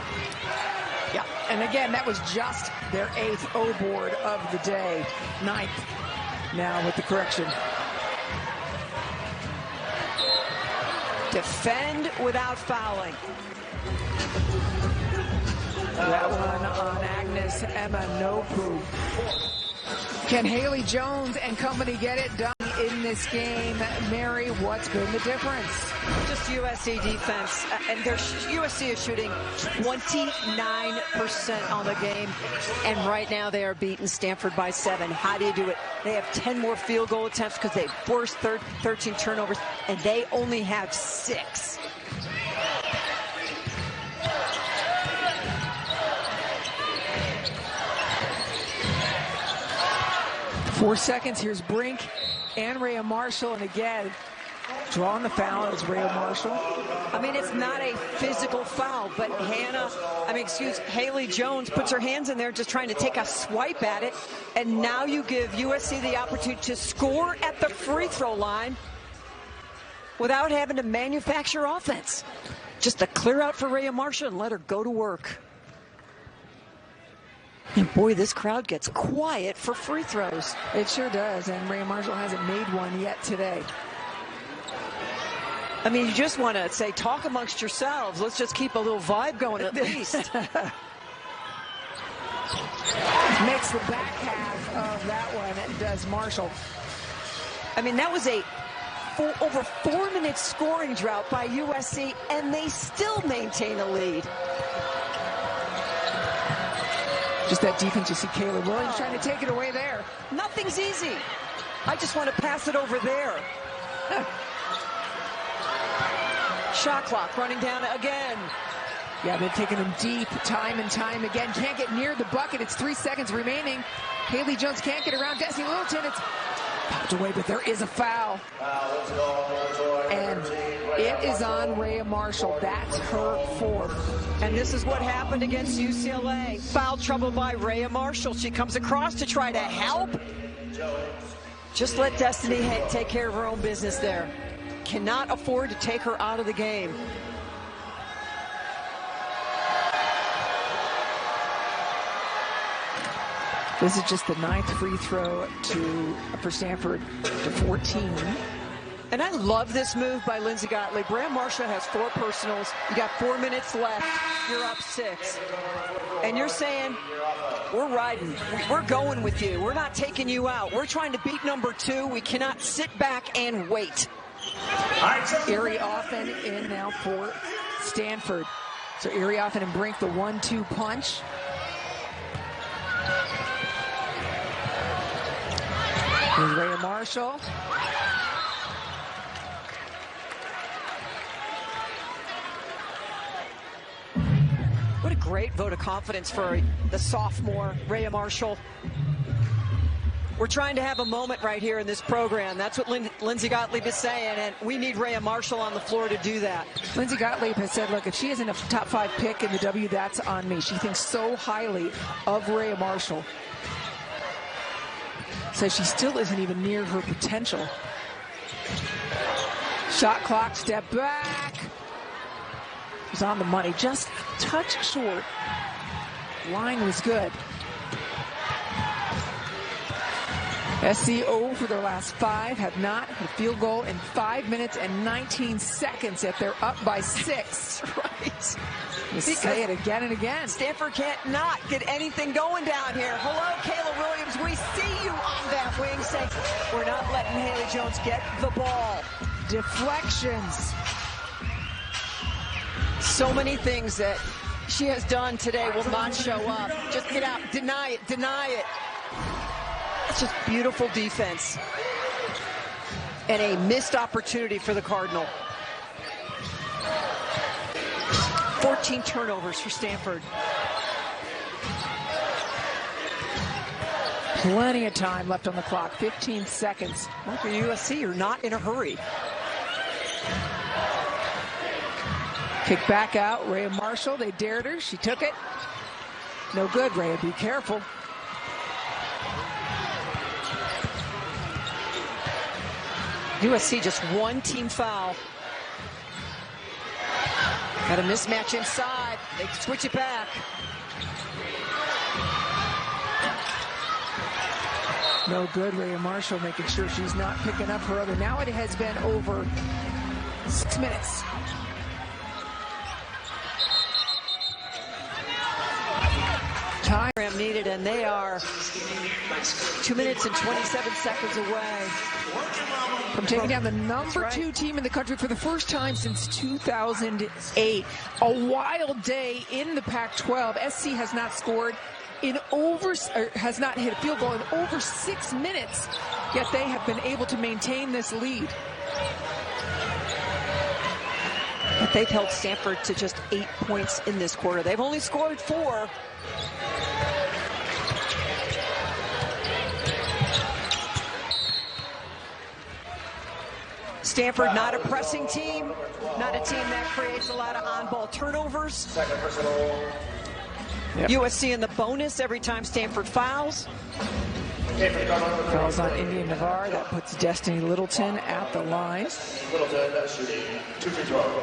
Yeah, and again, that was just their 8th O board of the day. 9th now with the correction. Defend without fouling. That one on Agnes Emanopu. Can Haley Jones and company get it done in this game? Mary, what's been the difference? Just USC defense. And USC is shooting 29% on the game. And right now they are beating Stanford by 7. How do you do it? They have 10 more field goal attempts because they forced 13 turnovers, and they only have 6. 4 seconds. Here's Brink and Rhea Marshall. And again, drawing the foul is Rhea Marshall. I mean, it's not a physical foul, but Haley Jones puts her hands in there just trying to take a swipe at it. And now you give USC the opportunity to score at the free throw line without having to manufacture offense. Just a clear out for Rhea Marshall and let her go to work. And boy, this crowd gets quiet for free throws. It sure does, and Rhea Marshall hasn't made one yet today. I mean, you just want to say, talk amongst yourselves. Let's just keep a little vibe going at least. Makes the back half of that one, does Marshall. I mean, that was a over 4-minute scoring drought by USC, and they still maintain a lead. Just that defense, you see Kayla Williams trying to take it away there. Nothing's easy. I just want to pass it over there. Shot clock running down again. Yeah, they've taken him deep time and time again. Can't get near the bucket. It's 3 seconds remaining. Haley Jones can't get around Destiny Littleton. It's popped away, but there is a foul. And it is on Rhea Marshall. That's her fourth. And this is what happened against UCLA. Foul trouble by Rhea Marshall. She comes across to try to help. Just let Destiny take care of her own business there. Cannot afford to take her out of the game. This is just the 9th free throw for Stanford to 14. And I love this move by Lindsey Gottlieb. Rhea Marshall has 4 personals. You got 4 minutes left. You're up 6. And you're saying, we're riding. We're going with you. We're not taking you out. We're trying to beat number 2. We cannot sit back and wait. Erie Offen in now for Stanford. So Erie Offen and Brink, the 1-2 punch. Here's Rhea Marshall. What a great vote of confidence for the sophomore, Rhea Marshall. We're trying to have a moment right here in this program. That's what Lindsey Gottlieb is saying, and we need Rhea Marshall on the floor to do that. Lindsey Gottlieb has said, look, if she isn't a top 5 pick in the W, that's on me. She thinks so highly of Rhea Marshall. Says she still isn't even near her potential. Shot clock, step back. She's on the money, just a touch short. Line was good. SC 0 for their last 5, have not had a field goal in 5 minutes and 19 seconds, yet they're up by 6. Right. You say it again and again. Stanford can't not get anything going down here. Hello, Kayla Williams. We see you on that wing saying, we're not letting Haley Jones get the ball. Deflections. So many things that she has done today will not show up. Just get out, deny it, deny it. It's just beautiful defense. And a missed opportunity for the Cardinal. 14 turnovers for Stanford. Plenty of time left on the clock, 15 seconds. Well, for USC, you're not in a hurry. Kick back out, Rhea Marshall, they dared her, she took it. No good, Rhea, be careful. USC just 1 team foul. Got a mismatch inside. They switch it back. No good, Rhea Marshall making sure she's not picking up her other. Now it has been over 6 minutes. Time Needed, and they are 2 minutes and 27 seconds away from taking down the number 2 team in the country for the first time since 2008. A wild day in the Pac-12. SC has not scored in has not hit a field goal in over 6 minutes, yet they have been able to maintain this lead. But they've held Stanford to just 8 points in this quarter. They've only scored 4. Stanford, not a pressing team, not a team that creates a lot of on-ball turnovers. Yep. USC in the bonus every time Stanford fouls. Fouls on Indian Navarre. That puts Destiny Littleton at the line. Littleton shooting 2 free throws.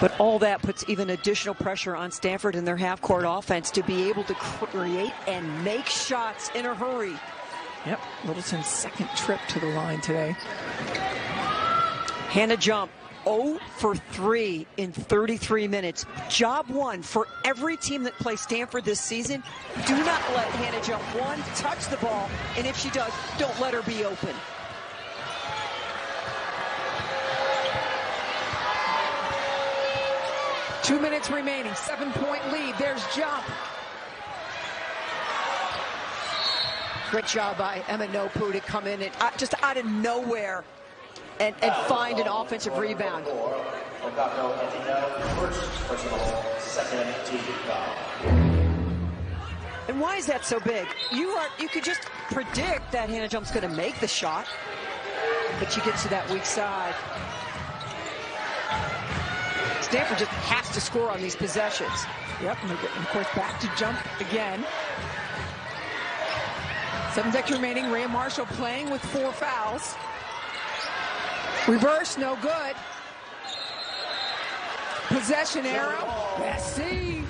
But all that puts even additional pressure on Stanford in their half-court offense to be able to create and make shots in a hurry. Yep, Littleton's second trip to the line today. Hannah Jump, 0 for 3 in 33 minutes. Job 1 for every team that plays Stanford this season. Do not let Hannah Jump, 1, touch the ball, and if she does, don't let her be open. Two minutes remaining, 7-point lead. There's Jump. Great job by Emma Nopu to come in and just out of nowhere and find an offensive rebound. First personal, second team foul. And why is that so big? You could just predict that Hannah Jump's going to make the shot, but she gets to that weak side. Stanford just has to score on these possessions. Yep, and of course back to Jump again. 7 seconds remaining. Rhea Marshall playing with 4 fouls. Reverse, no good. Possession arrow. USC.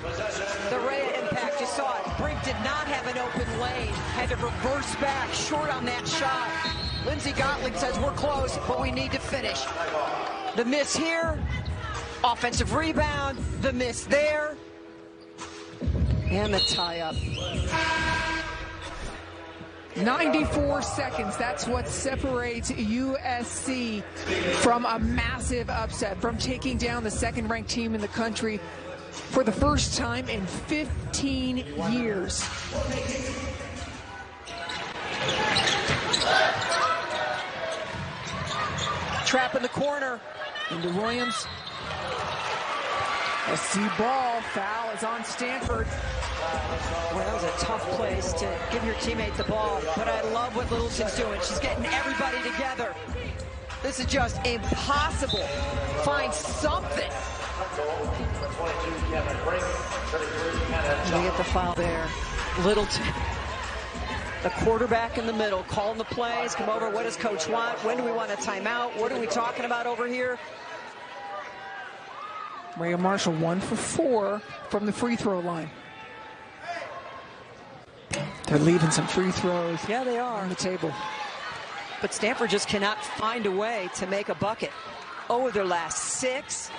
The Rhea impact, you saw it. Brink did not have an open lane. Had to reverse back, short on that shot. Lindsey Gottlieb says we're close, but we need to finish. The miss here. Offensive rebound. The miss there. And the tie-up. 94 seconds. That's what separates USC from a massive upset, from taking down the second-ranked team in the country for the first time in 15 years. Trap in the corner. Into Williams. SC ball. Foul is on Stanford. Well, that was a tough place to give your teammate the ball, but I love what Littleton's doing. She's getting everybody together. This is just impossible. Find something. They get the foul there. Littleton, the quarterback in the middle, calling the plays, come over. What does coach want? When do we want a timeout? What are we talking about over here? Rhea Marshall 1 for 4 from the free throw line. They're leaving some free throws. Yeah, they are on the table. But Stanford just cannot find a way to make a bucket. Oh, their last 6,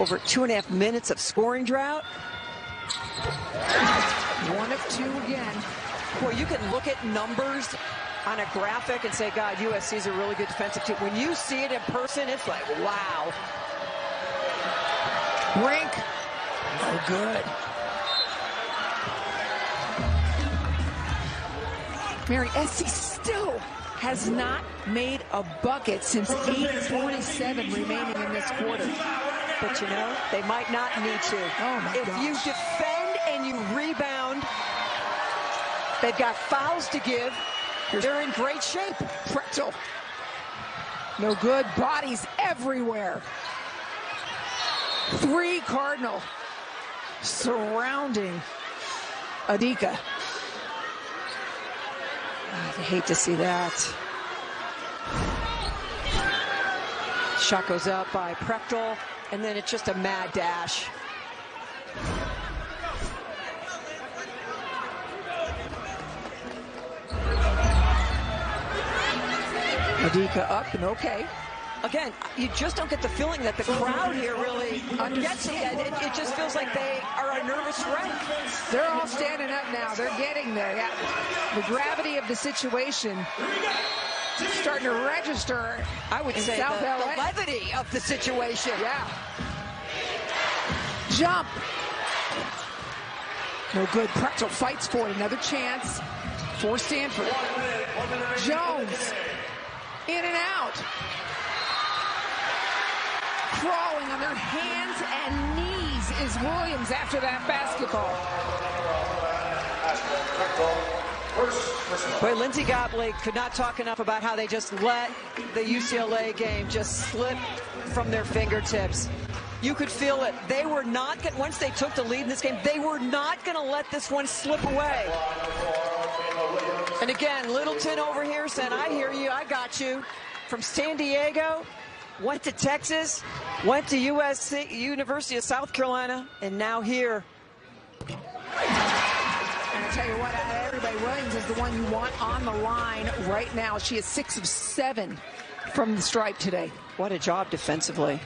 over 2.5 minutes of scoring drought. 1 of 2 again. Boy, you can look at numbers on a graphic and say, God, USC is a really good defensive team. When you see it in person, it's like, wow. Brink. Oh, good. Mary, SC still has not made a bucket since 8:47 remaining in this quarter. But you know, they might not need to. Oh my If gosh. you defend and you rebound, they've got fouls to give. They're in great shape. Pretzel. No good. Bodies everywhere. 3 Cardinal surrounding Adika. I hate to see that. Shot goes up by Prechtel, and then it's just a mad dash. Adika up and okay. Again, you just don't get the feeling that the crowd here really gets it. It just feels like they are a nervous wreck. They're all standing up now. They're getting there. Yeah. The gravity of the situation starting to register. I would say South the LA. levity of the situation. Yeah. Jump. No good. Pretzel fights for it. Another chance for Stanford. Jones. In and out. Crawling on their hands and knees is Williams after that basketball. Boy, Lindsey Gottlieb could not talk enough about how they just let the UCLA game just slip from their fingertips. You could feel it. They were not going, once they took the lead in this game, they were not going to let this one slip away. And again, Littleton over here saying, I hear you, I got you. From San Diego, went to Texas, went to USC, University of South Carolina, and now here. And I tell you what, everybody, Williams is the one you want on the line right now. She is 6 of 7 from the stripe today. What a job defensively.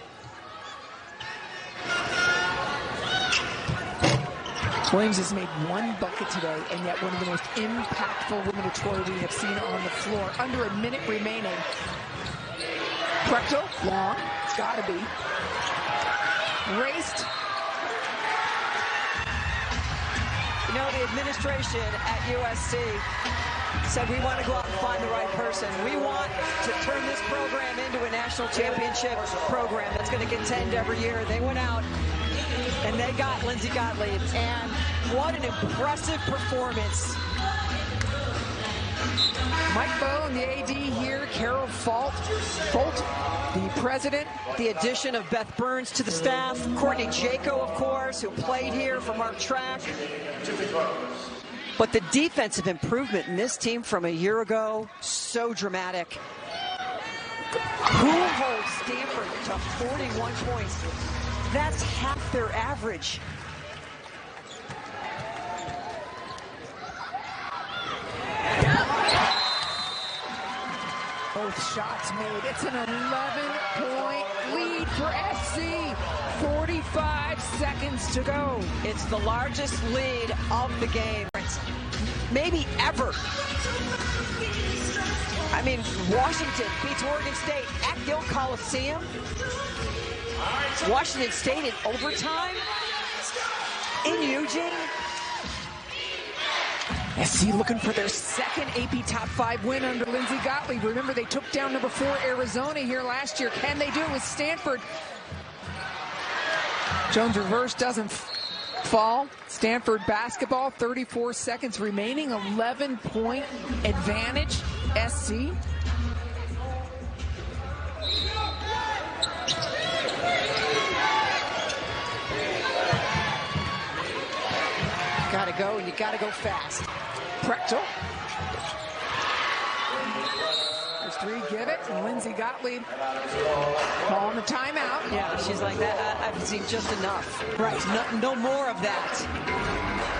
Williams has made 1 bucket today, and yet one of the most impactful women of Troy we have seen on the floor. Under a minute remaining. Prechtel, long, it's got to be. Raced. You know, the administration at USC said we want to go out and find the right person. We want to turn this program into a national championship program that's going to contend every year. They went out and they got Lindsey Gottlieb, and what an impressive performance. Mike Bowe and the AD here, Carol Folt, the president. The addition of Beth Burns to the staff, Courtney Jaco, of course, who played here for Mark Track. But the defensive improvement in this team from a year ago, so dramatic. Who holds Stanford to 41 points? That's half their average. Both shots made. It's an 11-point lead for SC. 45 seconds to go. It's the largest lead of the game, maybe ever. I mean, Washington beats Oregon State at Gill Coliseum. Washington State in overtime in Eugene. SC looking for their second AP Top 5 win under Lindsey Gottlieb. Remember, they took down number 4 Arizona here last year. Can they do it with Stanford? Jones reverse doesn't fall. Stanford basketball, 34 seconds remaining, 11-point advantage, SC. Gotta go, and you gotta go fast. Prechtel. There's 3, give it, and Lindsey Gottlieb calling the timeout. Yeah, she's like that. I've seen just enough. Right. No more of that.